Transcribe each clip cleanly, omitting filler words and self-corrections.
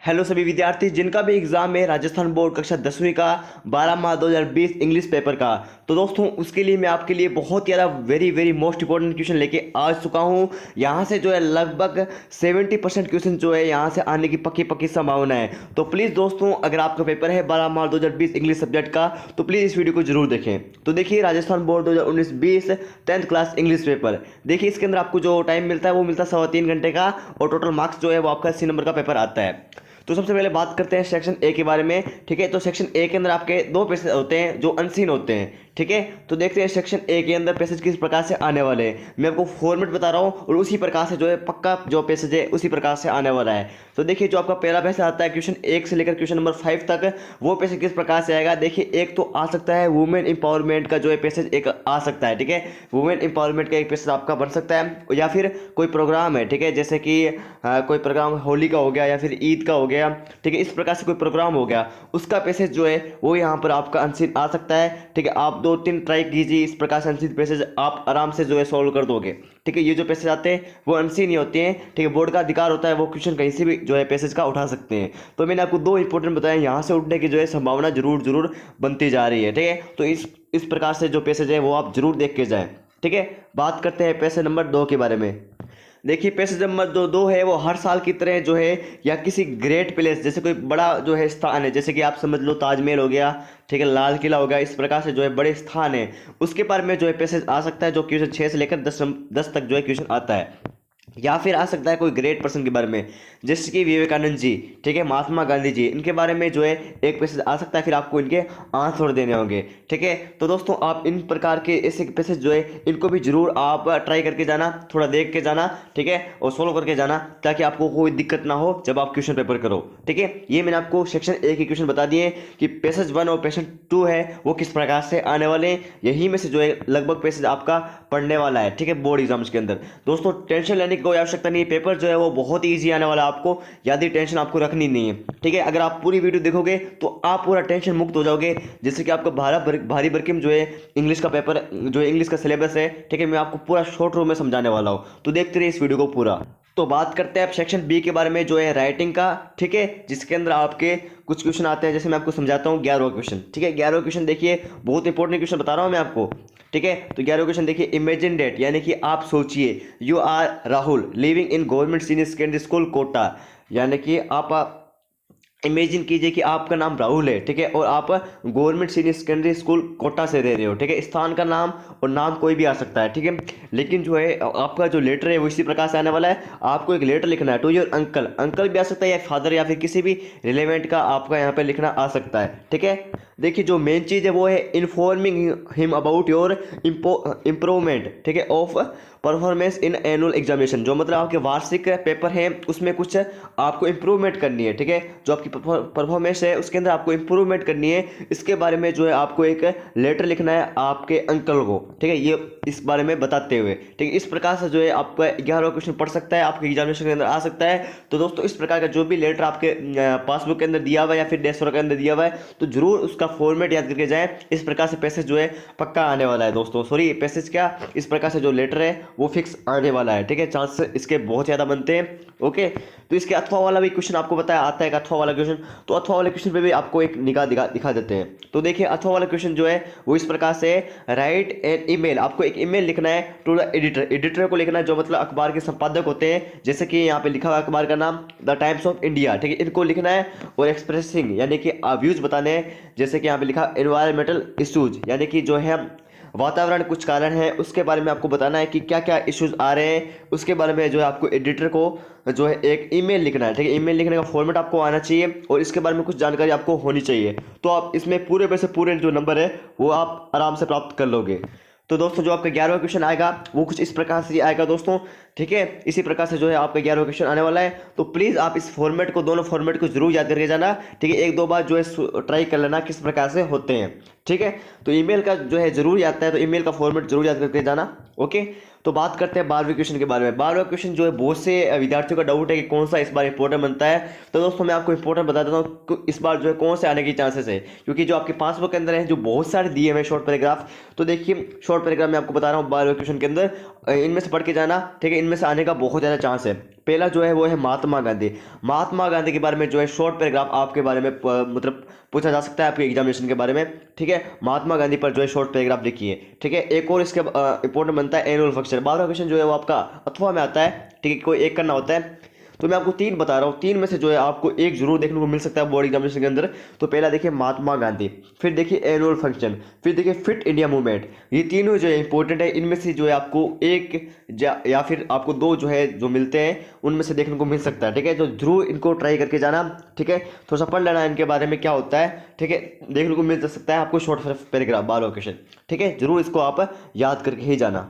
Hello सभी विद्यार्थी जिनका भी एग्जाम है राजस्थान बोर्ड कक्षा 10वीं का 12 मार्च 2020 इंग्लिश पेपर का। तो दोस्तों उसके लिए मैं आपके लिए बहुत ही ज़्यादा वेरी मोस्ट इंपॉर्टेंट क्वेश्चन लेके आ चुका हूँ। यहाँ से जो है लगभग 70% क्वेश्चन जो है यहाँ से आने की पक्की पक्की संभावना है। तो प्लीज़ दोस्तों अगर आपका पेपर है 12 मार्च 2020 इंग्लिश सब्जेक्ट का तो प्लीज़ इस वीडियो को जरूर देखें। तो देखिए Rajasthan board 2019-20 10th class English paper, देखिए इसके अंदर आपको जो टाइम मिलता है वो मिलता है 3.25 घंटे का और टोटल मार्क्स जो है वो आपका 80 नंबर का पेपर आता है। तो सबसे पहले बात करते हैं सेक्शन ए के बारे में। ठीक है, तो सेक्शन ए के अंदर आपके दो पैसेज होते हैं जो अनसीन होते हैं। ठीक है, तो देखते हैं सेक्शन ए के अंदर पैसेज किस प्रकार से आने वाले हैं। मैं आपको फॉर्मेट बता रहा हूँ और उसी प्रकार से जो है पक्का जो पैसेज है उसी प्रकार से आने वाला है। तो देखिए जो आपका पहला पैसेज आता है क्वेश्चन 1 से लेकर क्वेश्चन नंबर 5 तक, वो पैसेज किस प्रकार से आएगा। देखिए एक तो आ सकता है वुमेन इंपावरमेंट का जो है पैसेज एक आ सकता है। ठीक है, वुमेन इंपावरमेंट का एक पैसेज आपका बन सकता है, या फिर कोई प्रोग्राम है। ठीक है, जैसे कि कोई प्रोग्राम होली का हो गया या फिर ईद का हो गया। ठीक है, इस प्रकार से कोई प्रोग्राम हो गया उसका पैसेज जो है वो यहाँ पर आपका अनसीन आ सकता है। ठीक है, आप 2-3 ट्राई कीजिए, इस प्रकार से अनसीन पैसेज आप आराम से जो है सॉल्व कर दोगे। ठीक है, ये जो पैसेज आते हैं वो अनसीन ही होते हैं। ठीक है, बोर्ड का अधिकार होता है वो क्वेश्चन कहीं से भी जो है पैसेज का उठा सकते हैं। तो मैंने आपको दो इंपॉर्टेंट बताया, यहाँ से उठने की जो है संभावना जरूर बनती जा रही है। ठीक है, तो इस प्रकार से जो पैसेज है वो आप जरूर देख के जाएं। ठीक है, बात करते हैं पैसेज नंबर 2 के बारे में। देखिए पैसेज नंबर दो है वो हर साल की तरह जो है या किसी ग्रेट प्लेस जैसे कोई बड़ा जो है स्थान है, जैसे कि आप समझ लो ताजमहल हो गया, ठीक है, लाल किला हो गया, इस प्रकार से जो है बड़े स्थान है उसके बारे में जो है पैसेज आ सकता है, जो क्वेश्चन 6 से लेकर 10 तक जो है क्वेश्चन आता है। या फिर आ सकता है कोई ग्रेट पर्सन के बारे में, जैसे कि विवेकानंद जी, ठीक है, महात्मा गांधी जी, इनके बारे में जो है एक पैसेज आ सकता है, फिर आपको इनके आंसर देने होंगे। ठीक है, तो दोस्तों आप इन प्रकार के ऐसे पैसेज जो है इनको भी जरूर आप ट्राई करके जाना, थोड़ा देख के जाना। ठीक है, और सोल्व करके जाना ताकि आपको कोई दिक्कत ना हो जब आप क्वेश्चन पेपर करो। ठीक है, ये मैंने आपको सेक्शन ए के क्वेश्चन बता दिए कि पैसेज 1 और पैसेज 2 है वो किस प्रकार से आने वाले हैं। यही में से जो है लगभग पैसेज आपका पढ़ने वाला है। ठीक है, बोर्ड एग्जाम्स के अंदर दोस्तों टेंशन लेने की कोई आवश्यकता नहीं है, पेपर जो है वो बहुत ही ईजी आने वाला है, आपको ज़्यादा टेंशन आपको रखनी नहीं है। ठीक है, अगर आप पूरी वीडियो देखोगे तो आप पूरा टेंशन मुक्त हो जाओगे, जैसे कि आपका भारी भरकम जो है इंग्लिश का पेपर जो है इंग्लिश का सिलेबस है। ठीक है, मैं आपको पूरा शॉर्ट रूम में समझाने वाला हूँ, तो देखते रहिए इस वीडियो को पूरा। तो बात करते हैं अब सेक्शन बी के बारे में जो है राइटिंग का। ठीक है, जिसके अंदर आपके कुछ क्वेश्चन आते हैं, जैसे मैं आपको समझाता हूँ 11वां क्वेश्चन। ठीक है, 11वां क्वेश्चन देखिए बहुत इंपॉर्टेंट क्वेश्चन बता रहा हूँ मैं आपको। ठीक है, तो 11वां क्वेश्चन देखिए, इमेजिन डेट, यानी कि आप सोचिए, you are Rahul living in government senior secondary school Kota, यानी कि आप इमेजिन कीजिए कि आपका नाम राहुल है। ठीक है, और आप government senior secondary school Kota से रह रहे हो। ठीक है, स्थान का नाम और नाम कोई भी आ सकता है। ठीक है, लेकिन जो है आपका जो लेटर है वो इसी प्रकार से आने वाला है। आपको एक लेटर लिखना है टू योर अंकल, अंकल भी आ सकता है या फादर या फिर किसी भी रिलेवेंट का आपका यहाँ पे लिखना आ सकता है। ठीक है, देखिए जो मेन चीज़ है वो है informing him about your improvement. ठीक है, of performance in annual examination, जो मतलब आपके वार्षिक पेपर हैं उसमें कुछ आपको इंप्रूवमेंट करनी है। ठीक है, जो आपकी परफॉर्मेंस है उसके अंदर आपको इंप्रूवमेंट करनी है, इसके बारे में जो है आपको एक लेटर लिखना है आपके अंकल को। ठीक है, ये इस बारे में बताते हुए। ठीक है, इस प्रकार से जो है आपका 11वां क्वेश्चन पढ़ सकता है, आपके एग्जामिनेशन के अंदर आ सकता है। तो दोस्तों इस प्रकार का जो भी लेटर आपके पासबुक के अंदर दिया हुआ है या फिर डेस्क के अंदर दिया हुआ है तो जरूर उसका फॉर्मेट याद करके जाएं। इस प्रकार से पैसेज जो है पक्का आने वाला है दोस्तों, सॉरी पैसेज क्या, इस प्रकार से जो लेटर है वो फिक्स आने वाला है। ठीक है, चांसेस इसके बहुत ज़्यादा बनते हैं। ओके, तो इसके अथवा वाला भी क्वेश्चन आपको बताया आता है, अथवा वाला क्वेश्चन, तो अथवा वाले क्वेश्चन पे भी आपको एक निगाह दिखा देते हैं। तो देखिए अथवा वाला क्वेश्चन जो है वो इस प्रकार से, राइट एन ईमेल, आपको एक ईमेल लिखना है टू द एडिटर, एडिटर को लिखना है जो मतलब अखबार के संपादक होते हैं, जैसे कि यहाँ पे लिखा हुआ अखबार का नाम द टाइम्स ऑफ इंडिया। ठीक है, इनको लिखना है और एक्सप्रेसिंग यानी कि व्यूज बताने हैं, जैसे कि यहाँ पे लिखा एनवायरमेंटल इशूज, यानी कि जो है वातावरण कुछ कारण है उसके बारे में आपको बताना है कि क्या क्या इश्यूज आ रहे हैं, उसके बारे में जो है आपको एडिटर को जो है एक ईमेल लिखना है। ठीक है, ईमेल लिखने का फॉर्मेट आपको आना चाहिए और इसके बारे में कुछ जानकारी आपको होनी चाहिए। तो आप इसमें पूरे पे से पूरे जो नंबर है वो आप आराम से प्राप्त कर लोगे। तो दोस्तों जो आपका 11वां क्वेश्चन आएगा वो कुछ इस प्रकार से आएगा दोस्तों। ठीक है, इसी प्रकार से जो है आपका 11वां क्वेश्चन आने वाला है। तो प्लीज़ आप इस फॉर्मेट को, दोनों फॉर्मेट को जरूर याद करके जाना। ठीक है, एक दो बार जो है ट्राई कर लेना किस प्रकार से होते हैं। ठीक है, तो ईमेल का जो है जरूर आता है, तो ईमेल का फॉर्मेट जरूर याद करके जाना। ओके, तो बात करते हैं 12वें क्वेश्चन के बारे में। 12वां क्वेश्चन जो है बहुत से विद्यार्थियों का डाउट है कि कौन सा इस बार इंपॉर्टेंट बनता है। तो दोस्तों मैं आपको इंपॉर्टेंट बता देता हूँ इस बार जो है कौन से आने की चांसेस है, क्योंकि जो आपके पासबुक के अंदर है जो बहुत सारे दिए हुए शॉर्ट पैराग्राफ। तो देखिए शॉर्ट पैराग्राफ मैं आपको बता रहा हूँ 12वें क्वेश्चन के अंदर, इनमें से पढ़ के जाना। ठीक है, इनमें से आने का बहुत ज़्यादा चांस है। पहला जो है वो है महात्मा गांधी। महात्मा गांधी के बारे में जो है शॉर्ट पैराग्राफ आपके बारे में मतलब पूछा जा सकता है आपके एग्जामिनेशन के बारे में, ठीक है। महात्मा गांधी पर जो है शॉर्ट पैराग्राफ लिखिए, ठीक है। एक और इसके इंपॉर्टेंट बनता है एनुअल फंक्शन। 12वां क्वेश्चन जो है वो आपका अथवा में आता है, ठीक है, कोई एक करना होता है। तो मैं आपको 3 बता रहा हूँ, 3 में से जो है आपको एक जरूर देखने को मिल सकता है बोर्ड एग्जामिनेशन के अंदर। तो पहला देखिए महात्मा गांधी, फिर देखिए एनुअल फंक्शन, फिर देखिए फिट इंडिया मूवमेंट। ये तीनों जो है इंपॉर्टेंट है। इनमें से जो है आपको एक या फिर आपको 2 जो है जो मिलते हैं उनमें से देखने को मिल सकता है, ठीक है। तो जरूर इनको ट्राई करके जाना, ठीक है। थोड़ा सा पढ़ लेना इनके बारे में क्या होता है, ठीक है। देखने को मिल सकता है आपको शॉर्ट पैराग्राफ 12वां क्वेश्चन, ठीक है। जरूर इसको आप याद करके ही जाना।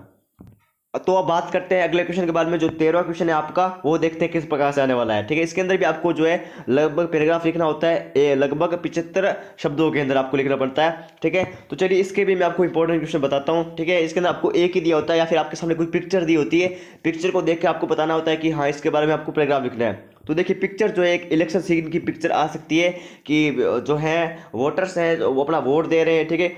तो अब बात करते हैं अगले क्वेश्चन के बारे में। जो 13वां क्वेश्चन है आपका, वो देखते हैं किस प्रकार से आने वाला है, ठीक है। इसके अंदर भी आपको जो है लगभग पैराग्राफ लिखना होता है, लगभग 75 शब्दों के अंदर आपको लिखना पड़ता है, ठीक है। तो चलिए इसके भी मैं आपको इंपॉर्टेंट क्वेश्चन बताता हूँ, ठीक है। इसके अंदर आपको एक ही दिया होता है या फिर आपके सामने कोई पिक्चर दी होती है, पिक्चर को देख के आपको बताना होता है कि हाँ इसके बारे में आपको पैराग्राफ लिखना है। तो देखिए पिक्चर जो है एक इलेक्शन सीन की पिक्चर आ सकती है कि जो है वोटर्स हैं वो अपना वोट दे रहे हैं, ठीक है।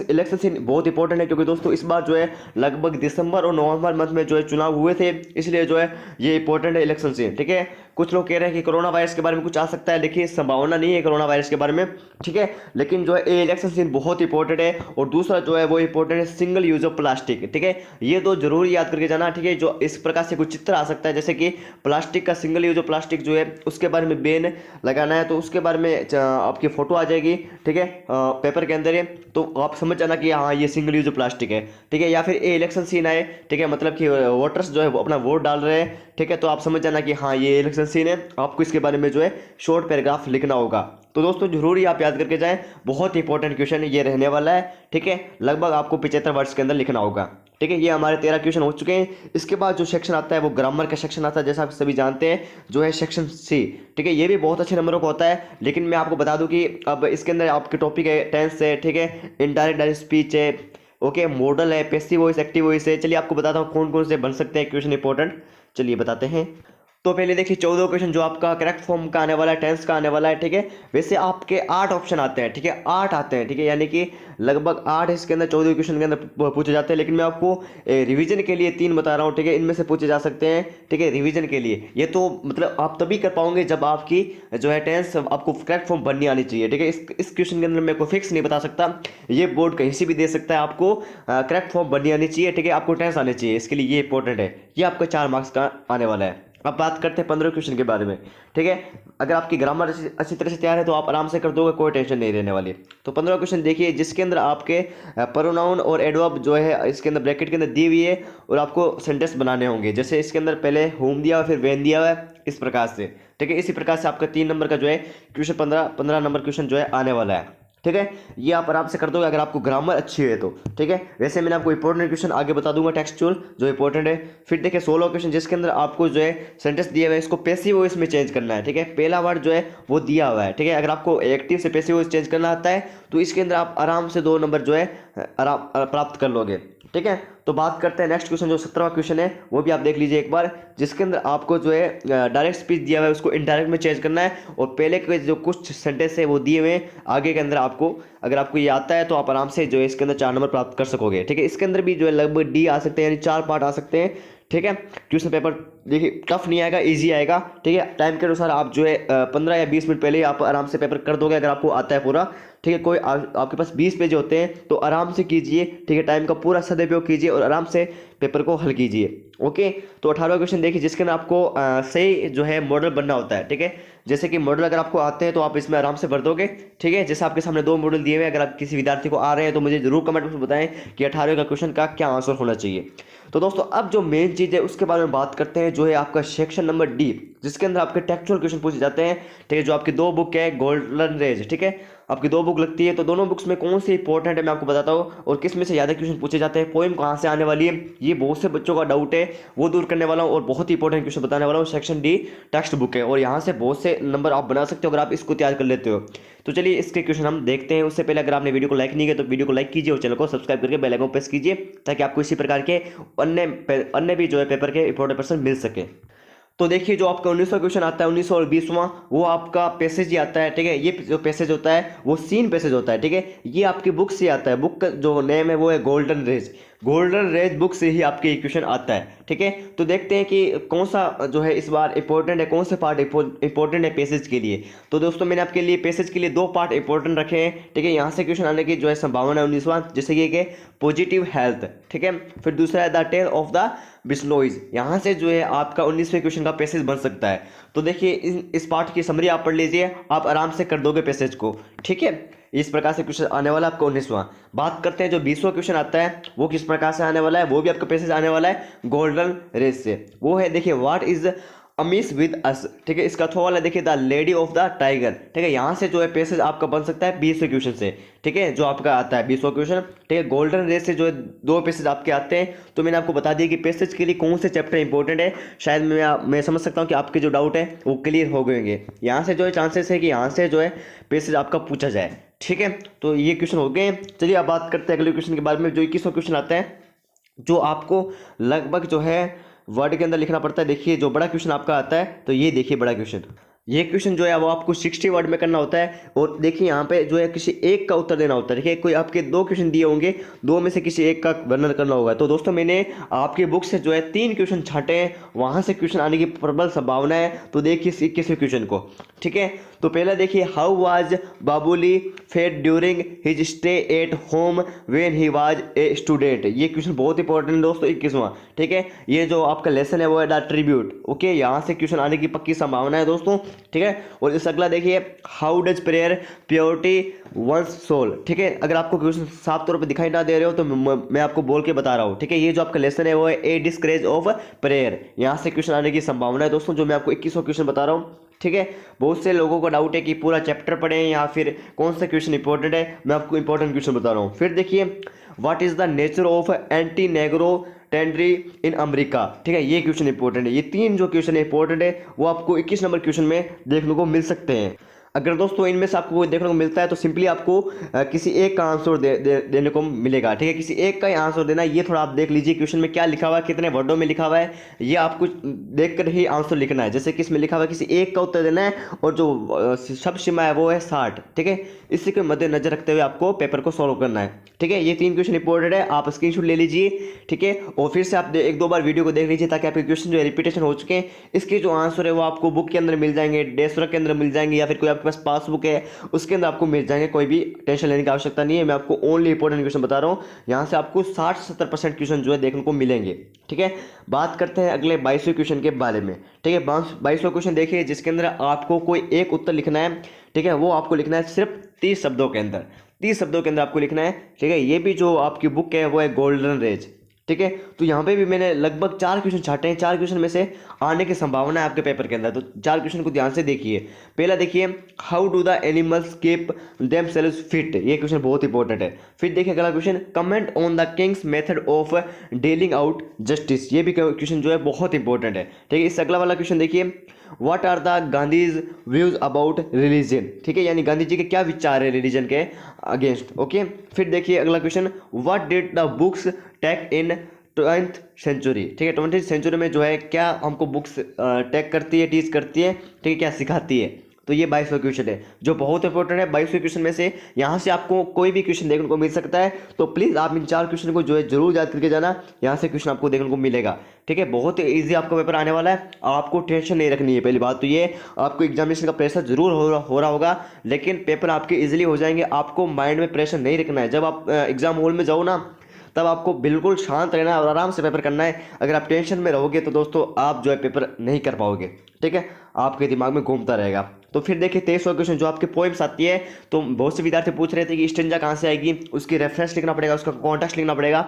इलेक्शन सीन बहुत इंपॉर्टेंट है क्योंकि दोस्तों इस बार जो है लगभग दिसंबर और नवंबर मंथ में जो है चुनाव हुए थे, इसलिए जो है ये इंपॉर्टेंट है इलेक्शन सीन, ठीक है। कुछ लोग कह रहे हैं कि कोरोना वायरस के बारे में कुछ आ सकता है, देखिए संभावना नहीं है कोरोना वायरस के बारे में, ठीक है। लेकिन जो है ये इलेक्शन सीन बहुत इंपॉर्टेंट है। और दूसरा जो है वो इंपॉर्टेंट है सिंगल यूज ऑफ प्लास्टिक, ठीक है। ये दो जरूर याद करके जाना, ठीक है। जो इस प्रकार से कुछ चित्र आ सकता है जैसे कि प्लास्टिक का सिंगल यूज ऑफ प्लास्टिक जो है उसके बारे में बैन लगाना है, तो उसके बारे में आपकी फोटो आ जाएगी, ठीक है, पेपर के अंदर है। तो आप समझ जाना कि हाँ ये सिंगल यूज ऑफ प्लास्टिक है, ठीक है। या फिर ये इलेक्शन सीन आए, ठीक है, मतलब कि वोटर्स जो है वो अपना वोट डाल रहे हैं, ठीक है। तो आप समझ जाना कि हाँ ये इलेक्शन सीन है। आपको इसके बारे में जो है शॉर्ट पैराग्राफ लिखना होगा। तो दोस्तों जरूरी आप याद करके जाएं, बहुत इंपॉर्टेंट क्वेश्चन ये रहने वाला है, ठीक है। लगभग आपको 75 वर्ड्स के अंदर लिखना होगा, ठीक है। ये हमारे 13 क्वेश्चन हो चुके हैं। इसके बाद जो सेक्शन आता है वो ग्रामर का सेक्शन आता है, जैसा आप सभी जानते हैं, जो है सेक्शन सी, ठीक है। ये भी बहुत अच्छे नंबरों का होता है, लेकिन मैं आपको बता दूं कि अब इसके अंदर आपके टॉपिक है टेंस है, ठीक है, इनडायरेक्ट डायरेक्ट स्पीच है, ओके, मॉडल है, पैसिव वॉइस, एक्टिव वॉइस है। चलिए आपको बताता हूँ कौन कौन से बन सकते हैं क्वेश्चन इंपॉर्टेंट, चलिए बताते हैं। तो पहले देखिए 14 क्वेश्चन जो आपका करेक्ट फॉर्म का आने वाला है, टेंस का आने वाला है, ठीक है। वैसे आपके 8 ऑप्शन आते हैं, ठीक है, 8 आते हैं, ठीक है, यानी कि लगभग 8 इसके अंदर 14 क्वेश्चन के अंदर पूछे जाते हैं। लेकिन मैं आपको रिवीजन के लिए 3 बता रहा हूँ, ठीक है, इनमें से पूछे जा सकते हैं, ठीक है, रिवीजन के लिए। ये तो मतलब आप तभी कर पाओगे जब आपकी जो है टेंस आपको करेक्ट फॉर्म बननी आनी चाहिए, ठीक है। इस क्वेश्चन के अंदर मैं कोई फिक्स नहीं बता सकता, ये बोर्ड कहीं से भी दे सकता है, आपको करेक्ट फॉर्म बननी आनी चाहिए, ठीक है, आपको टेंस आनी चाहिए, इसके लिए ये इंपॉर्टेंट है। ये आपका 4 मार्क्स का आने वाला है। अब बात करते हैं 15 क्वेश्चन के बारे में, ठीक है। अगर आपकी ग्रामर अच्छी तरह से तैयार है तो आप आराम से कर दोगे, कोई टेंशन नहीं रहने वाली। तो 15 क्वेश्चन देखिए, जिसके अंदर आपके प्रोनाउन और एडवर्ब जो है इसके अंदर ब्रैकेट के अंदर दी हुई है और आपको सेंटेंस बनाने होंगे। जैसे इसके अंदर पहले होम दिया हुआ, फिर वैन दिया हुआ है, इस प्रकार से, ठीक है। इसी प्रकार से आपका 3 नंबर का जो है क्वेश्चन 15 नंबर क्वेश्चन जो है आने वाला है, ठीक है। ये आप आराम से कर दोगे अगर आपको ग्रामर अच्छी है तो, ठीक है। वैसे मैंने आपको इंपॉर्टेंट क्वेश्चन आगे बता दूंगा टेक्सचुअल जो इंपॉर्टेंट है। फिर देखिए 16 क्वेश्चन जिसके अंदर आपको जो है सेंटेंस दिया हुआ है, इसको पैसिव वॉइस में चेंज करना है, ठीक है। पहला वर्ड जो है वो दिया हुआ है, ठीक है। अगर आपको एक्टिव से पैसिव वॉइस चेंज करना आता है तो इसके अंदर आप आराम से 2 नंबर जो है आराम प्राप्त कर लोगे, ठीक है। तो बात करते हैं नेक्स्ट क्वेश्चन, जो 17वां क्वेश्चन है वो भी आप देख लीजिए एक बार, जिसके अंदर आपको जो है डायरेक्ट स्पीच दिया हुआ है उसको इनडायरेक्ट में चेंज करना है, और पहले के जो कुछ सेंटेंस है वो दिए हुए हैं, आगे के अंदर आपको अगर आपको ये आता है तो आप आराम से जो है इसके अंदर 4 नंबर प्राप्त कर सकोगे, ठीक है। इसके अंदर भी जो है लगभग डी आ सकते हैं, यानी 4 पार्ट आ सकते हैं, ठीक है। क्वेश्चन पेपर देखिए टफ नहीं आएगा, इजी आएगा, ठीक है। टाइम के अनुसार आप जो है 15 या 20 मिनट पहले ही आप आराम से पेपर कर दोगे अगर आपको आता है पूरा, ठीक है। कोई आपके पास 20 पेज होते हैं तो आराम से कीजिए, ठीक है, टाइम का पूरा सदुपयोग कीजिए और आराम से पेपर को हल कीजिए, ओके। तो 18वां क्वेश्चन देखिए, जिसके अंदर आपको सही जो है मॉडल बनना होता है, ठीक है। जैसे कि मॉडल अगर आपको आते हैं तो आप इसमें आराम से भर दोगे, ठीक है। जैसे आपके सामने 2 मॉडल दिए हुए हैं, अगर आप किसी विद्यार्थी को आ रहे हैं तो मुझे जरूर कमेंट में बताएं कि 18वें का क्वेश्चन का क्या आंसर होना चाहिए। तो दोस्तों अब जो मेन चीज़ है उसके बारे में बात करते हैं, जो है आपका सेक्शन नंबर डी, जिसके अंदर आपके टेक्सचुअल क्वेश्चन पूछे जाते हैं, ठीक है। जो आपकी 2 बुक है गोल्डन रेज, ठीक है, आपकी 2 बुक लगती है, तो दोनों बुक्स में कौन सी इंपॉर्टेंट है मैं आपको बताता हूँ, और किस में से ज़्यादा क्वेश्चन पूछे जाते हैं, पोएम कहाँ से आने वाली है, ये बहुत से बच्चों का डाउट है, वो दूर करने वाला हूँ और बहुत ही इंपॉर्टेंट क्वेश्चन बताने वाला हूँ। सेक्शन डी टेक्स्ट बुक है और यहाँ से बहुत से नंबर आप बना सकते हो अगर आप इसको तैयार कर लेते हो। तो चलिए इसके क्वेश्चन हम देखते हैं। उससे पहले अगर आपने वीडियो को लाइक नहीं किया तो वीडियो को लाइक कीजिए और चैनल को सब्सक्राइब करके बेल आइकन प्रेस कीजिए, ताकि आपको इसी प्रकार के अन्य भी जो है पेपर के इंपॉर्टेंट क्वेश्चन मिल सके। तो देखिए जो आपका 19वां क्वेश्चन आता है, 19 और 20वां, वो आपका पैसेज ही आता है, ठीक है। ये जो पैसेज होता है वो सीन पैसेज होता है, ठीक है। ये आपकी बुक से आता है, बुक का जो नेम है वो है golden rays. Golden rays book से ही आपके इक्वेशन आता है। ठीक है, तो देखते हैं कि कौन सा जो है इस बार इंपॉर्टेंट है, कौन से पार्ट इंपॉर्टेंट है पैसेज के लिए। तो दोस्तों मैंने आपके लिए पैसेज के लिए 2 पार्ट इंपॉर्टेंट रखे हैं। ठीक है, यहाँ से क्वेश्चन आने की जो है संभावना है 19वां, जैसे कि पॉजिटिव हेल्थ। ठीक है, फिर दूसरा है द टेल ऑफ द बिश्नोइज, यहाँ से जो है आपका 19वें क्वेश्चन का पैसेज बन सकता है। तो देखिए इस पार्ट की समरी आप पढ़ लीजिए, आप आराम से कर दोगे पैसेज को। ठीक है, इस प्रकार से क्वेश्चन आने वाला है आपका 19वां। बात करते हैं जो 20वां क्वेश्चन आता है वो किस प्रकार से आने वाला है, वो भी आपका पैसेज आने वाला है गोल्डन रेज से। वो है देखिए what is Amish with us. ठीक है, इसका थोड़ा वाला देखिए the lady of the tiger. ठीक है, यहाँ से जो है पैसेज आपका बन सकता है 20वें क्वेश्चन से। ठीक है, जो आपका आता है 20वां क्वेश्चन। ठीक है, गोल्डन रेज से जो है 2 पैसेज आपके आते हैं। तो मैंने आपको बता दिया कि पैसेज के लिए कौन से चैप्टर इंपॉर्टेंट है। शायद मैं समझ सकता हूँ कि आपके जो डाउट है वो क्लियर हो गए होंगे। यहाँ से जो है चांसेस है कि यहाँ से जो है पैसेज आपका पूछा जाए। ठीक है, तो ये क्वेश्चन हो गए। चलिए अब बात करते हैं अगले क्वेश्चन के बारे में, जो 21वां क्वेश्चन आता है, जो आपको लगभग जो है वर्ड के अंदर लिखना पड़ता है। देखिए जो बड़ा क्वेश्चन आपका आता है, तो ये देखिए बड़ा क्वेश्चन, ये क्वेश्चन जो है वो आपको 60 वर्ड में करना होता है। और देखिए यहाँ पे जो है किसी एक का उत्तर देना होता है। देखिए कोई आपके 2 क्वेश्चन दिए होंगे, 2 में से किसी एक का वर्णन करना होगा। तो दोस्तों मैंने आपकी बुक से जो है 3 क्वेश्चन छांटे हैं, वहाँ से क्वेश्चन आने की प्रबल संभावना है। तो देखिए इस 21वें क्वेश्चन को। ठीक है, तो पहला देखिए how was Babuli fed during his stay at home when he was a student. ये क्वेश्चन बहुत इंपॉर्टेंट है दोस्तों, 21वां। ठीक है, ये जो आपका लेसन है वो है द ट्रिब्यूट। ओके, यहाँ से क्वेश्चन आने की पक्की संभावना है दोस्तों। ठीक है, और इस अगला देखिए how does prayer purity one's soul. ठीक है, अगर आपको क्वेश्चन साफ तौर पे दिखाई ना दे रहे हो तो मैं आपको बोल के बता रहा हूँ। ठीक है, ये जो आपका लेसन है वो है ए डिस्करेज ऑफ प्रेयर। यहाँ से क्वेश्चन आने की संभावना है दोस्तों, जो मैं आपको 21वां क्वेश्चन बता रहा हूँ। ठीक है, बहुत से लोगों का डाउट है कि पूरा चैप्टर पढ़ें या फिर कौन सा क्वेश्चन इंपॉर्टेंट है। मैं आपको इंपॉर्टेंट क्वेश्चन बता रहा हूँ। फिर देखिए what is the nature of anti negro tendency in America. ठीक है, ये क्वेश्चन इंपॉर्टेंट है। ये 3 जो क्वेश्चन इंपॉर्टेंट है वो आपको 21 नंबर क्वेश्चन में देखने को मिल सकते हैं। अगर दोस्तों इनमें से आपको देखने को मिलता है तो सिंपली आपको किसी एक का आंसर देने को मिलेगा। ठीक है, किसी एक का ही आंसर देना। ये थोड़ा आप देख लीजिए क्वेश्चन में क्या लिखा हुआ है, कितने वर्डों में लिखा हुआ है, ये आपको देखकर ही आंसर लिखना है। जैसे कि इसमें लिखा हुआ है किसी एक का उत्तर देना है और जो शब्द सीमा है वो है 60। ठीक है, इसी के मद्देनजर रखते हुए आपको पेपर को सॉल्व करना है। ठीक है, ये 3 क्वेश्चन इंपॉर्टेंट है, आप स्क्रीनशॉट ले लीजिए। ठीक है, और फिर से आप 1-2 बार वीडियो को देख लीजिए ताकि आपके क्वेश्चन जो है रिपीटेशन हो चुके हैं। इसके जो आंसर है वो आपको बुक के अंदर मिल जाएंगे, डेस्क के अंदर मिल जाएंगे, या फिर कोई आपके पास पासबुक है उसके अंदर आपको मिल जाएंगे। कोई भी टेंशन लेने की आवश्यकता नहीं है, मैं आपको ओनली इंपॉर्टेंट क्वेश्चन बता रहा हूँ। यहाँ से आपको 60-70% क्वेश्चन जो है देखने को मिलेंगे। ठीक है, बात करते हैं अगले 22वें क्वेश्चन के बारे में। ठीक है, 22वां क्वेश्चन देखिए जिसके अंदर आपको कोई एक उत्तर लिखना है। ठीक है, वो आपको लिखना है सिर्फ 30 शब्दों के अंदर, 30 शब्दों के अंदर आपको लिखना है। ठीक है, ये भी जो आपकी बुक है वो है गोल्डन रेज। ठीक है, तो यहाँ पे भी मैंने लगभग 4 क्वेश्चन छाटे हैं, 4 क्वेश्चन में से आने की संभावना है आपके पेपर के अंदर। तो 4 क्वेश्चन को ध्यान से देखिए। पहला देखिए how do the animals keep themselves fit. ये क्वेश्चन बहुत इंपॉर्टेंट है। फिर देखिए अगला question comment on the Kings method of dealing out justice. ये भी क्वेश्चन जो है बहुत इंपॉर्टेंट है। ठीक है, इस अगला वाला क्वेश्चन देखिए what are the Gandhi's views about religion. ठीक है, यानी गांधी जी के क्या विचार है रिलीजन के अगेंस्ट। ओके, फिर देखिए अगला question what did the books take in 20th century. ठीक है, 20th सेंचुरी में जो है क्या हमको बुक्स टेक करती है, टीच करती है। ठीक है, क्या सिखाती है। तो ये 22वां क्वेश्चन है जो बहुत इंपॉर्टेंट है। 22वें क्वेश्चन में से यहाँ से आपको कोई भी क्वेश्चन देखने को मिल सकता है। तो प्लीज़ आप इन 4 क्वेश्चन को जो है जरूर याद करके जाना, यहाँ से क्वेश्चन आपको देखने को मिलेगा। ठीक है, बहुत ईजी आपका पेपर आने वाला है, आपको टेंशन नहीं रखनी है। पहली बात तो ये आपको एग्जामिनेशन का प्रेशर जरूर हो रहा होगा, लेकिन पेपर आपके ईजिली हो जाएंगे। आपको माइंड में प्रेशर नहीं रखना है। जब आप एग्जाम हॉल में जाओ ना, तब आपको बिल्कुल शांत रहना है और आराम से पेपर करना है। अगर आप टेंशन में रहोगे तो दोस्तों आप जो है पेपर नहीं कर पाओगे। ठीक है, आपके दिमाग में घूमता रहेगा। तो फिर देखिए 23वां क्वेश्चन जो आपके पोइम्स आती है। तो बहुत से विद्यार्थी पूछ रहे थे कि स्टेंजा कहाँ से आएगी, उसकी रेफरेंस लिखना पड़ेगा, उसका कॉन्टेक्स्ट लिखना पड़ेगा।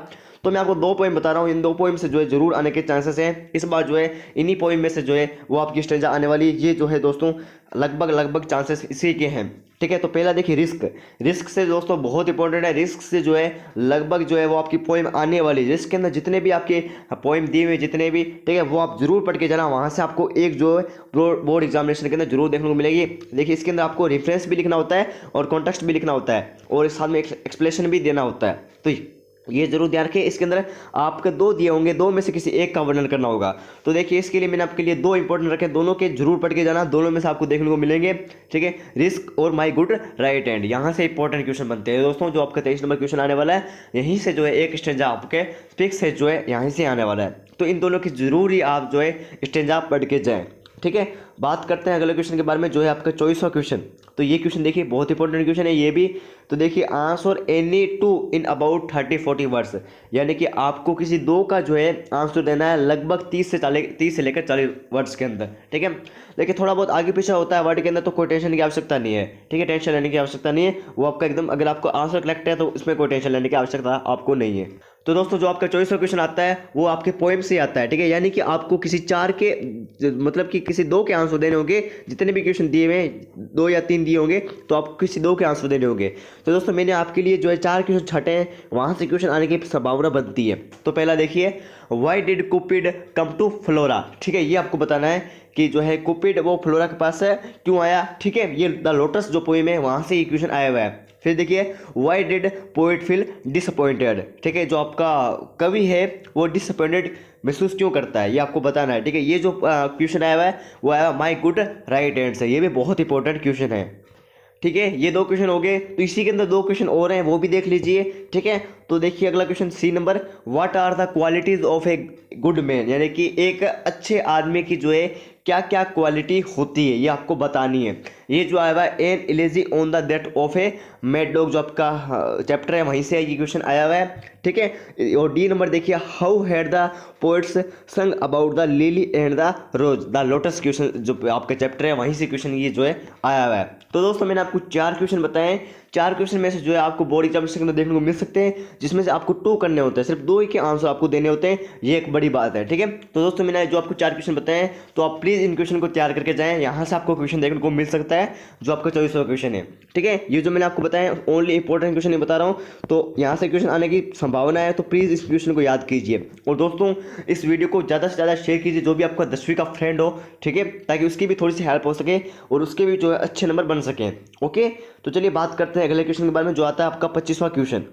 तो मैं आपको 2 पोइम बता रहा हूँ, इन 2 पोइम से जो है जरूर आने के चांसेस हैं। इस बार जो है इन्हीं पोइम में से जो है वो आपकी स्टेंजा आने वाली है। ये जो है दोस्तों लगभग चांसेस इसी के हैं। ठीक है, तो पहला देखिए रिस्क से दोस्तों बहुत इंपॉर्टेंट है। रिस्क से जो है लगभग जो है वो आपकी पोइम आने वाली है। रिस्क के अंदर जितने भी आपके पोइम दिए हुए जितने भी, ठीक है, वो आप जरूर पढ़ के जाना। वहाँ से आपको एक जो है बोर्ड एग्जामिनेशन के अंदर जरूर देखने को मिलेगी। देखिए इसके अंदर आपको रेफरेंस भी लिखना होता है और कॉन्टेक्स्ट भी लिखना होता है और साथ में एक्सप्लेनेशन भी देना होता है। तो ये जरूर ध्यान रखें। इसके अंदर आपके दो दिए होंगे, दो में से किसी एक का वर्णन करना होगा। तो देखिए इसके लिए मैंने आपके लिए दो इंपॉर्टेंट रखे, दोनों के जरूर पढ़ के जाना, दोनों में से आपको देखने को मिलेंगे। ठीक है, रिस्क और माई गुड राइट हैंड, यहाँ से इंपॉर्टेंट क्वेश्चन बनते हैं दोस्तों। जो आपका 23 नंबर क्वेश्चन आने वाला है, यहीं से जो है एक स्टेंजा आपके फिक्स है जो है यहाँ से आने वाला है। तो इन दोनों की जरूरी आप जो है स्टेंजा पढ़ के जाएँ। ठीक है, बात करते हैं अगले क्वेश्चन के बारे में, जो है आपका 24वां क्वेश्चन। तो ये क्वेश्चन देखिए बहुत इंपॉर्टेंट क्वेश्चन है ये भी। तो देखिए answer any two in about 30-40 words, यानी कि आपको किसी दो का जो है आंसर देना है लगभग 30 से लेकर 40 वर्ड्स के अंदर। ठीक है, लेकिन थोड़ा बहुत आगे पीछे होता है वर्ड के अंदर, तो कोई टेंशन की आवश्यकता नहीं है। ठीक है, टेंशन लेने की आवश्यकता नहीं है, वो आपका एकदम, अगर आपको आंसर करेक्ट है तो इसमें कोई टेंशन लेने की आवश्यकता आपको नहीं है। तो दोस्तों जो आपका 24वां क्वेश्चन आता है वो आपके पोएम से आता है। ठीक है, यानी कि आपको किसी चार के, मतलब कि किसी दो के आंसर देने होंगे। जितने भी क्वेश्चन दिए हुए, 2 या 3 दिए होंगे, तो आपको किसी दो के आंसर देने होंगे। तो दोस्तों मैंने आपके लिए जो है 4 क्वेश्चन छाटे हैं, वहाँ से क्वेश्चन आने की संभावना बनती है। तो पहला देखिए, why did Cupid come to Flora. ठीक है, ये आपको बताना है कि जो है कुपिड वो फ्लोरा के पास है क्यों आया। ठीक है, ये द लोटस जो पोएम है वहाँ से ये क्वेश्चन आया हुआ है। फिर देखिए, why did poet feel disappointed. ठीक है, जो आपका कवि है वो डिसअपॉइंटेड महसूस क्यों करता है, ये आपको बताना है। ठीक है, ये जो क्वेश्चन आया हुआ है वो आया माई गुड राइट हैंड से, ये भी बहुत इंपॉर्टेंट क्वेश्चन है। ठीक है, ये 2 क्वेश्चन हो गए। तो इसी के अंदर 2 क्वेश्चन और हैं, वो भी देख लीजिए। ठीक है, तो देखिए अगला question C number, what are the qualities of a good man, यानी कि एक अच्छे आदमी की जो है क्या क्या क्वालिटी होती है, ये आपको बतानी है। ये जो आया हुआ है an elegy on the death of a mad dog, जो आपका चैप्टर है वहीं से ये क्वेश्चन आया हुआ है। ठीक है, और डी नंबर देखिए, how had the poets sang about the lily and the rose, the lotus, question जो आपका चैप्टर है वहीं से क्वेश्चन ये जो है आया हुआ है। तो दोस्तों मैंने आपको 4 क्वेश्चन बताए, 4 क्वेश्चन में से जो है आपको बोर्ड एग्जामिनेशन के अंदर देखने को मिल सकते हैं, जिसमें से आपको 2 करने होते हैं, सिर्फ 2 ही के आंसर आपको देने होते हैं, ये एक बड़ी बात है। ठीक है, तो दोस्तों मैंने जो आपको 4 क्वेश्चन बताए हैं, तो आप प्लीज़ इन क्वेश्चन को तैयार करके जाएं, यहाँ से आपको क्वेश्चन देखने को मिल सकता है जो आपका 24वां क्वेश्चन है। ठीक है, ये जो मैंने आपको बताया ओनली इंपॉर्टेंट क्वेश्चन नहीं बता रहा हूँ, तो यहाँ से क्वेश्चन आने की संभावना है, तो प्लीज़ इस क्वेश्चन को याद कीजिए। और दोस्तों इस वीडियो को ज़्यादा से ज़्यादा शेयर कीजिए, जो भी आपका 10वीं का फ्रेंड हो। ठीक है, ताकि उसकी भी थोड़ी सी हेल्प हो सके और उसके भी जो है अच्छे नंबर बन सकें। ओके, तो चलिए बात करते हैं अगले क्वेश्चन के बारे में, जो आता है आपका 25वां क्वेश्चन।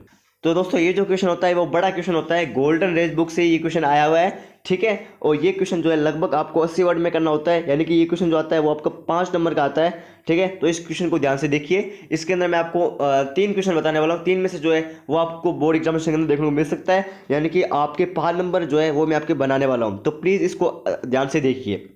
तो दोस्तों ये जो क्वेश्चन होता है वो बड़ा क्वेश्चन होता है, गोल्डन रेज बुक से ये क्वेश्चन आया हुआ है। ठीक है, और ये क्वेश्चन जो है लगभग आपको 80 वर्ड में करना होता है, यानी कि ये क्वेश्चन जो आता है वो आपका 5 नंबर का आता है। ठीक है, तो इस क्वेश्चन को ध्यान से देखिए। इसके अंदर मैं आपको 3 क्वेश्चन बताने वाला हूँ, 3 में से जो है वो आपको बोर्ड एग्जामिनेशन के अंदर देखने को मिल सकता है, यानी कि आपके 5 नंबर जो है वो मैं आपके बनाने वाला हूँ। तो प्लीज़ इसको ध्यान से देखिए।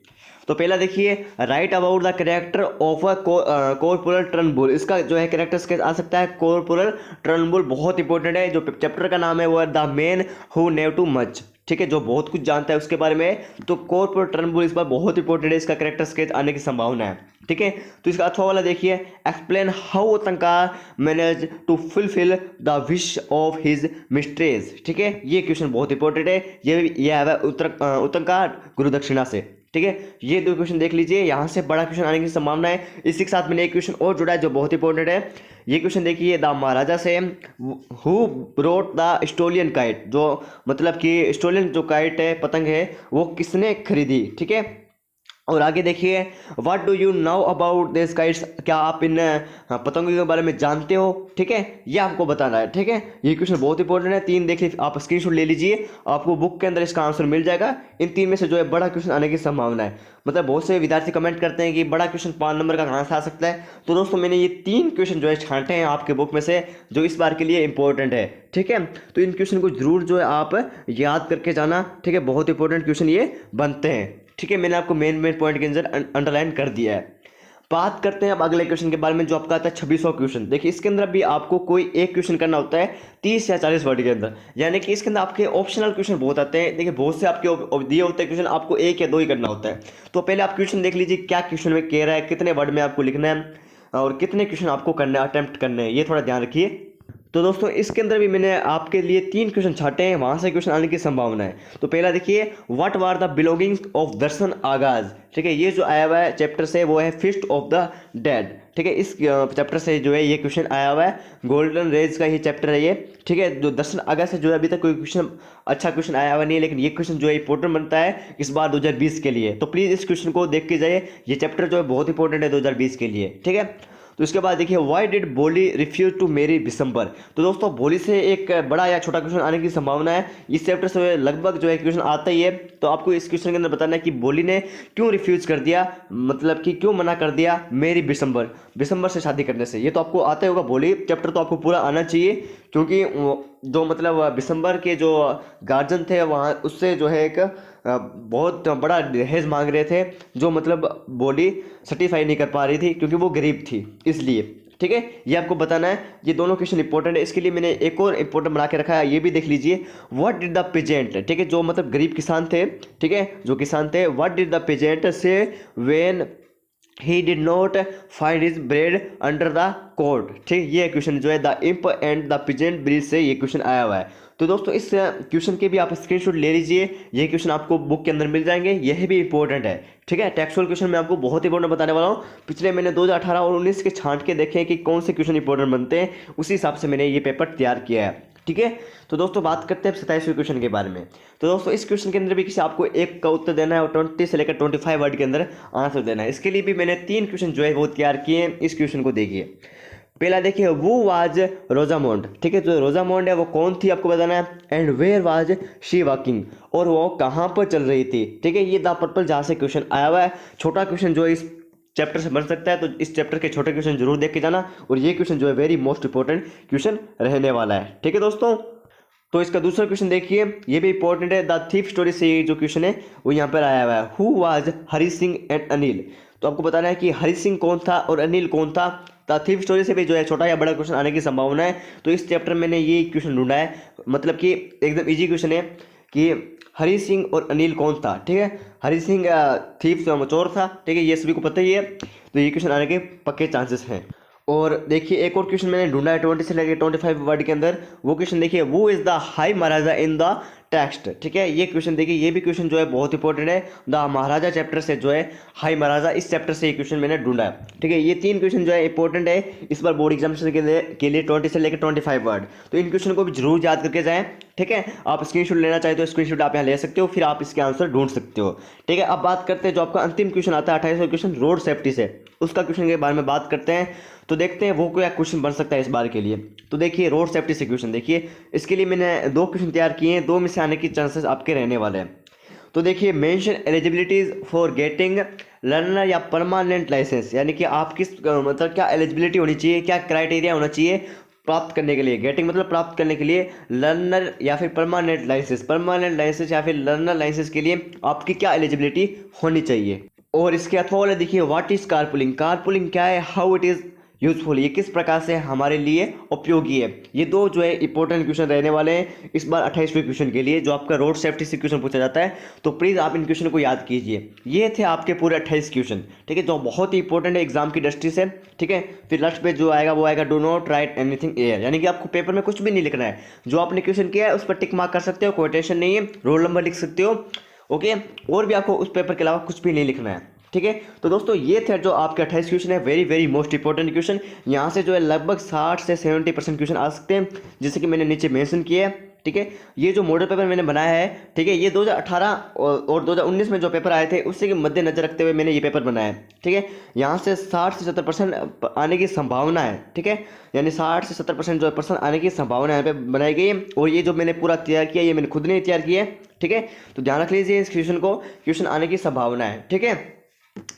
तो पहला देखिए, right about the character of a corporal Turnbull, इसका जो है कैरेक्टर स्केच आ सकता है कॉर्पोरल टर्नबुल, बहुत इंपॉर्टेंट है। जो चैप्टर का नाम है वो है the man who naive too much. ठीक है, जो बहुत कुछ जानता है उसके बारे में, तो कॉर्पोरल टर्नबुल इस बार बहुत इंपॉर्टेंट है, इसका कैरेक्टर स्केच आने की संभावना है। ठीक है, तो इसका अथवा वाला देखिए, explain how Tanka manage to fulfil the wish of his mistress. ठीक है, ये क्वेश्चन बहुत इंपॉर्टेंट है, ये आया है उत्तंका गुरु दक्षिणा से। ठीक है, ये 2 क्वेश्चन देख लीजिए, यहाँ से बड़ा क्वेश्चन आने की संभावना है। इसी के साथ मैंने एक क्वेश्चन और जुड़ा है जो बहुत इंपॉर्टेंट है। ये क्वेश्चन देखिए, द महाराजा से हु ब्रोट द स्टोलियन काइट, जो मतलब कि स्टोलियन जो काइट है, पतंग है, वो किसने खरीदी। ठीक है, और आगे देखिए, what do you now about this kites, क्या आप इन पतंगों के बारे में जानते हो। ठीक है, ये आपको बताना है। ठीक है, ये क्वेश्चन बहुत इंपॉर्टेंट है, 3 देख लीजिए, आप स्क्रीनशॉट ले लीजिए, आपको बुक के अंदर इसका आंसर मिल जाएगा। इन 3 में से जो है बड़ा क्वेश्चन आने की संभावना है। मतलब बहुत से विद्यार्थी कमेंट करते हैं कि बड़ा क्वेश्चन 5 नंबर का कहाँ से आ सकता है। तो दोस्तों मैंने ये 3 क्वेश्चन जो है छांटे हैं आपके बुक में से, जो इस बार के लिए इंपॉर्टेंट है। ठीक है, तो इन क्वेश्चन को जरूर जो है आप याद करके जाना। ठीक है, बहुत इंपॉर्टेंट क्वेश्चन ये बनते हैं। ठीक है, मैंने आपको मेन पॉइंट के अंदर अंडरलाइन कर दिया है। बात करते हैं अब अगले क्वेश्चन के बारे में, जो आपका आता है 26वां क्वेश्चन। देखिए इसके अंदर भी आपको कोई एक क्वेश्चन करना होता है 30 या 40 वर्ड के अंदर, यानी कि इसके अंदर आपके ऑप्शनल क्वेश्चन बहुत आते हैं। देखिए बहुत से आपके दिए होते हैं क्वेश्चन, आपको 1 या 2 ही करना होता है। तो पहले आप क्वेश्चन देख लीजिए, क्या क्वेश्चन में कह रहा है, कितने वर्ड में आपको लिखना है और कितने क्वेश्चन आपको करना है, अटेम्प्ट करने हैं, ये थोड़ा ध्यान रखिए। तो दोस्तों इसके अंदर भी मैंने आपके लिए 3 क्वेश्चन छाटे हैं, वहां से क्वेश्चन आने की संभावना है। तो पहला देखिए, what were the belongings of दर्शन आगाज। ठीक है, ये जो आया हुआ है चैप्टर से वो है फीस्ट ऑफ द डेड। ठीक है, इस चैप्टर से जो है ये क्वेश्चन आया हुआ है, गोल्डन रेज का ही चैप्टर है ये। ठीक है, जो दर्शन आगाज से जो है अभी तक कोई क्वेश्चन अच्छा क्वेश्चन आया हुआ नहीं है, लेकिन ये क्वेश्चन जो है इंपॉर्टेंट बनता है इस बार 2020 के लिए। तो प्लीज़ इस क्वेश्चन को देख के जाइए, ये चैप्टर जो है बहुत इंपॉर्टेंट है 2020 के लिए। ठीक है, तो इसके बाद देखिए व्हाई डिड बोली रिफ्यूज टू मैरी बिशंबर। तो दोस्तों बोली से एक बड़ा या छोटा क्वेश्चन आने की संभावना है, इस चैप्टर से लगभग जो है क्वेश्चन आता ही है। तो आपको इस क्वेश्चन के अंदर बताना है कि बोली ने क्यों रिफ्यूज कर दिया, मतलब कि क्यों मना कर दिया मैरी बिशंबर से शादी करने से। ये तो आपको आता ही होगा, बोली चैप्टर तो आपको पूरा आना चाहिए, क्योंकि जो मतलब बिशंबर के जो गार्जियन थे वहाँ उससे जो है एक बहुत बड़ा दहेज मांग रहे थे, जो मतलब बोली सर्टिफाई नहीं कर पा रही थी क्योंकि वो गरीब थी इसलिए। ठीक है, ये आपको बताना है। ये दोनों क्वेश्चन इंपॉर्टेंट है, इसके लिए मैंने एक और इंपॉर्टेंट बना के रखा है, ये भी देख लीजिए। व्हाट डिड द पेजेंट, ठीक है, जो मतलब गरीब किसान थे, ठीक है, जो किसान थे, व्हाट डिड द पेजेंट से when he did not find his bread under the court. ठीक, ये क्वेश्चन जो है the imp and the peasant bridge से ये क्वेश्चन आया हुआ है। तो दोस्तों इस क्वेश्चन के भी आप स्क्रीनशॉट ले लीजिए, ये क्वेश्चन आपको बुक के अंदर मिल जाएंगे, यह भी इंपॉर्टेंट है। ठीक है, टेक्सुअल क्वेश्चन मैं आपको बहुत इंपॉर्टेंट बताने वाला हूँ। पिछले मैंने 2018 और 19 के छांट के देखे कि कौन से क्वेश्चन इंपॉर्टेंट बनते हैं, उसी हिसाब से मैंने ये पेपर तैयार किया है। ठीक है, तो दोस्तों बात करते हैं 27वें क्वेश्चन के बारे में। तो दोस्तों इस क्वेश्चन के अंदर भी किसी आपको एक का उत्तर देना है और 20 से लेकर 25 वर्ड के अंदर आंसर देना है। इसके लिए भी मैंने 3 क्वेश्चन जो है वो तैयार किए हैं। इस क्वेश्चन को देखिए, पहला देखिए, वो वाज रोजामोंड। ठीक है, जो रोजामोंड है वो कौन थी आपको बताना है। And where was she walking, और वो कहाँ पर चल रही थी। ठीक है, ये द पर्पल जहाँ से क्वेश्चन आया हुआ है। छोटा क्वेश्चन जो है इस चैप्टर से बन सकता है, तो इस चैप्टर के छोटे क्वेश्चन जरूर देख के जाना, और ये क्वेश्चन जो है वेरी मोस्ट इंपॉर्टेंट क्वेश्चन रहने वाला है। ठीक है दोस्तों, तो इसका दूसरा क्वेश्चन देखिए, ये भी इंपॉर्टेंट है। द थीफ स्टोरी से ये जो क्वेश्चन है वो यहाँ पर आया हुआ है। Who was Hari Singh and Anil. तो आपको बताना है कि हरि सिंह कौन था और अनिल कौन था। द थीफ स्टोरी से भी जो है छोटा या बड़ा क्वेश्चन आने की संभावना है। तो इस चैप्टर में मैंने ये क्वेश्चन ढूंढा है, मतलब कि एकदम इजी क्वेश्चन है कि हरि सिंह और अनिल कौन था। ठीक है, हरि सिंह थीफ चोर था। ठीक है, ये सभी को पता ही है, तो ये क्वेश्चन आने के पक्के चांसेस हैं। और देखिए एक और क्वेश्चन मैंने ढूंढा है 20 से लेकर 25 वर्ड के अंदर। वो क्वेश्चन देखिए, वो is the high Maharaja in the text. ठीक है, ये क्वेश्चन देखिए, ये भी क्वेश्चन जो है बहुत इंपॉर्टेंट है। द महाराजा चैप्टर से जो है हाई महाराजा, इस चैप्टर से ये क्वेश्चन मैंने ढूंढा है। ठीक है, ये 3 क्वेश्चन जो है इंपॉर्टेंट है इस बार बोर्ड एग्जामिनेशन के लिए 20 से लेकर 25 वर्ड। तो इन क्वेश्चन को भी जरूर याद करके जाएं। ठीक है, आप स्क्रीनशॉट लेना चाहे तो स्क्रीनशॉट आप यहाँ ले सकते हो, फिर आप इसके आंसर ढूंढ सकते हो। ठीक है, अब बात करते हैं जो आपका अंतिम क्वेश्चन आता है 28वां क्वेश्चन रोड सेफ्टी से, उसका क्वेश्चन के बारे में बात करते हैं। तो देखते हैं वो क्या क्वेश्चन बन सकता है इस बार के लिए। तो देखिए रोड सेफ्टी से क्वेश्चन देखिए, इसके लिए मैंने 2 क्वेश्चन तैयार किए हैं, 2 में से आने की चांसेस आपके रहने वाले हैं। तो देखिए, mention eligibilities for getting learner या परमानेंट लाइसेंस, यानी कि आप किस मतलब क्या एलिजिबिलिटी होनी चाहिए, क्या क्राइटेरिया होना चाहिए प्राप्त करने के लिए। गेटिंग मतलब प्राप्त करने के लिए, लर्नर या फिर परमानेंट लाइसेंस या फिर लर्नर लाइसेंस के लिए आपकी क्या एलिजिबिलिटी होनी चाहिए। और इसके अथवा देखिए, व्हाट इज कारपूलिंग, कारपूलिंग क्या है, हाउ इट इज यूजफुल, ये किस प्रकार से हमारे लिए उपयोगी है। ये 2 जो है इंपॉर्टेंट क्वेश्चन रहने वाले हैं इस बार 28वें क्वेश्चन के लिए, जो आपका रोड सेफ्टी से क्वेश्चन पूछा जाता है। तो प्लीज़ आप इन क्वेश्चन को याद कीजिए। ये थे आपके पूरे 28 क्वेश्चन। ठीक है, जो बहुत ही इंपॉर्टेंट है एग्जाम की दृष्टि से। ठीक है, फिर लास्ट पे जो आएगा वो आएगा do not right anything air, यानी कि आपको पेपर में कुछ भी नहीं लिखना है। जो आपने क्वेश्चन किया है उस पर टिक मार्क कर सकते हो, कोई टेंशन नहीं है, रोल नंबर लिख सकते हो। ओके, और भी आपको उस पेपर के अलावा कुछ भी नहीं लिखना है। ठीक है, तो दोस्तों ये थे जो आपके 28 क्वेश्चन है, वेरी मोस्ट इंपॉर्टेंट क्वेश्चन। यहाँ से जो है लगभग 60 से 70% क्वेश्चन आ सकते हैं, जैसे कि मैंने नीचे मेंशन किया है। ठीक है, ये जो मॉडल पेपर मैंने बनाया है, ठीक है, ये 2018 और 2019 में जो पेपर आए थे उससे मद्देनजर रखते हुए मैंने ये पेपर बनाया है। ठीक है, यहाँ से 60 से 70% आने की संभावना है। ठीक है, यानी 60 से 70% जो पर्सन आने की संभावना यहाँ पे बनाई गई है। और ये जो मैंने पूरा तैयार किया ये मैंने खुद ने तैयार किया है। ठीक है, तो ध्यान रख लीजिए इस क्वेश्चन को, क्वेश्चन आने की संभावना है। ठीक है,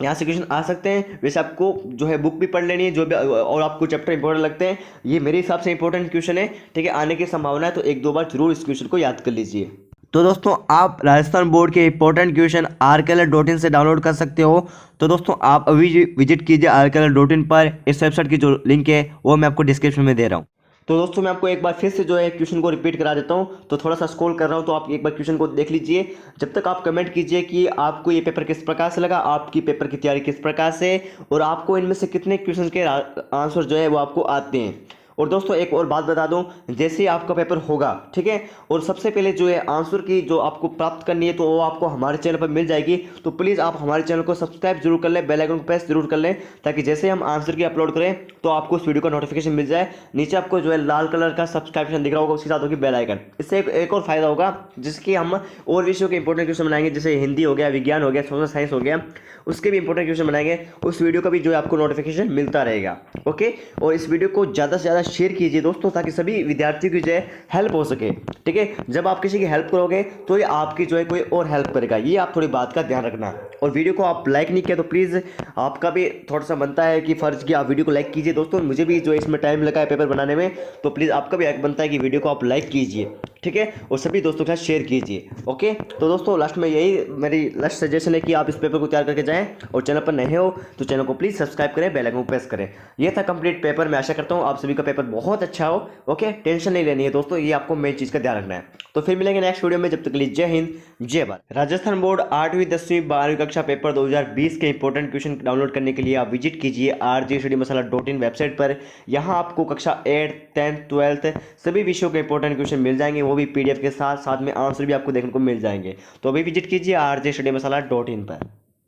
यहाँ से क्वेश्चन आ सकते हैं। वैसे आपको जो है बुक भी पढ़ लेनी है, जो भी और आपको चैप्टर इंपॉर्टेंट लगते हैं, ये मेरे हिसाब से इंपॉर्टेंट क्वेश्चन है। ठीक है, आने की संभावना है, तो 1-2 बार जरूर इस क्वेश्चन को याद कर लीजिए। तो दोस्तों आप राजस्थान बोर्ड के इंपॉर्टेंट क्वेश्चन rkl.in से डाउनलोड कर सकते हो। तो दोस्तों आप अभी विजिट कीजिए rkl.in पर। इस वेबसाइट की जो लिंक है वो मैं आपको डिस्क्रिप्शन में दे रहा हूँ। तो दोस्तों मैं आपको एक बार फिर से जो है क्वेश्चन को रिपीट करा देता हूँ। तो थोड़ा सा स्क्रॉल कर रहा हूँ, तो आप एक बार क्वेश्चन को देख लीजिए। जब तक आप कमेंट कीजिए कि आपको ये पेपर किस प्रकार से लगा, आपकी पेपर की तैयारी किस प्रकार से, और आपको इनमें से कितने क्वेश्चन के आंसर जो है वो आपको आते हैं। और दोस्तों एक और बात बता दूं, जैसे ही आपका पेपर होगा, ठीक है, और सबसे पहले जो है आंसर की जो आपको प्राप्त करनी है तो वो आपको हमारे चैनल पर मिल जाएगी। तो प्लीज़ आप हमारे चैनल को सब्सक्राइब जरूर कर लें, बेल आइकन को प्रेस जरूर कर लें, ताकि जैसे हम आंसर की अपलोड करें तो आपको उस वीडियो का नोटिफिकेशन मिल जाए। नीचे आपको जो है लाल कलर का सब्सक्रिप्शन दिख रहा होगा, उसके साथ होगी बेल आइकन। इससे एक और फायदा होगा, जिसकी हम और विषयों के इंपॉर्टेंट क्वेश्चन बनाएंगे, जैसे हिंदी हो गया, विज्ञान हो गया, सोशल साइंस हो गया, उसके भी इंपॉर्टेंट क्वेश्चन बनाएंगे। उस वीडियो का भी जो है आपको नोटिफिकेशन मिलता रहेगा। ओके, और इस वीडियो को ज़्यादा से ज़्यादा शेयर कीजिए दोस्तों, ताकि सभी विद्यार्थियों की जो है हेल्प हो सके। ठीक है, जब आप किसी की हेल्प करोगे तो ये आपकी जो है कोई और हेल्प करेगा, ये आप थोड़ी बात का ध्यान रखना। और वीडियो को आप लाइक नहीं किया तो प्लीज़, आपका भी थोड़ा सा बनता है कि फ़र्ज़ कि आप वीडियो को लाइक कीजिए दोस्तों। मुझे भी जो है इसमें टाइम लगा है पेपर बनाने में, तो प्लीज़ आपका भी हक बनता है कि वीडियो को आप लाइक कीजिए, ठीक है, और सभी दोस्तों के साथ शेयर कीजिए। ओके, तो दोस्तों लास्ट में यही मेरी लास्ट सजेशन है कि आप इस पेपर को तैयार करके जाएं, और चैनल पर नए हो तो चैनल को प्लीज़ सब्सक्राइब करें, बेल आइकन को प्रेस करें। ये था कंप्लीट पेपर। मैं आशा करता हूँ आप सभी का पेपर बहुत अच्छा हो। ओके, टेंशन नहीं लेनी है दोस्तों, ये आपको मेन चीज़ का ध्यान रखना है। तो फिर मिलेंगे नेक्स्ट वीडियो में, जब तक के लिए जय हिंद जय भारत। राजस्थान बोर्ड 8वीं 10वीं 12वीं कक्षा पेपर 2020 के इंपॉर्टेंट क्वेश्चन डाउनलोड करने के लिए आप विजिट कीजिए rjstudymasala.in वेबसाइट पर। यहाँ आपको कक्षा 8, 10th, 12th सभी विषयों के इंपॉर्टेंट क्वेश्चन मिल जाएंगे, वो भी PDF के साथ, साथ में आंसर भी आपको देखने को मिल जाएंगे। तो अभी विजिट कीजिए rjstudymasala.in पर।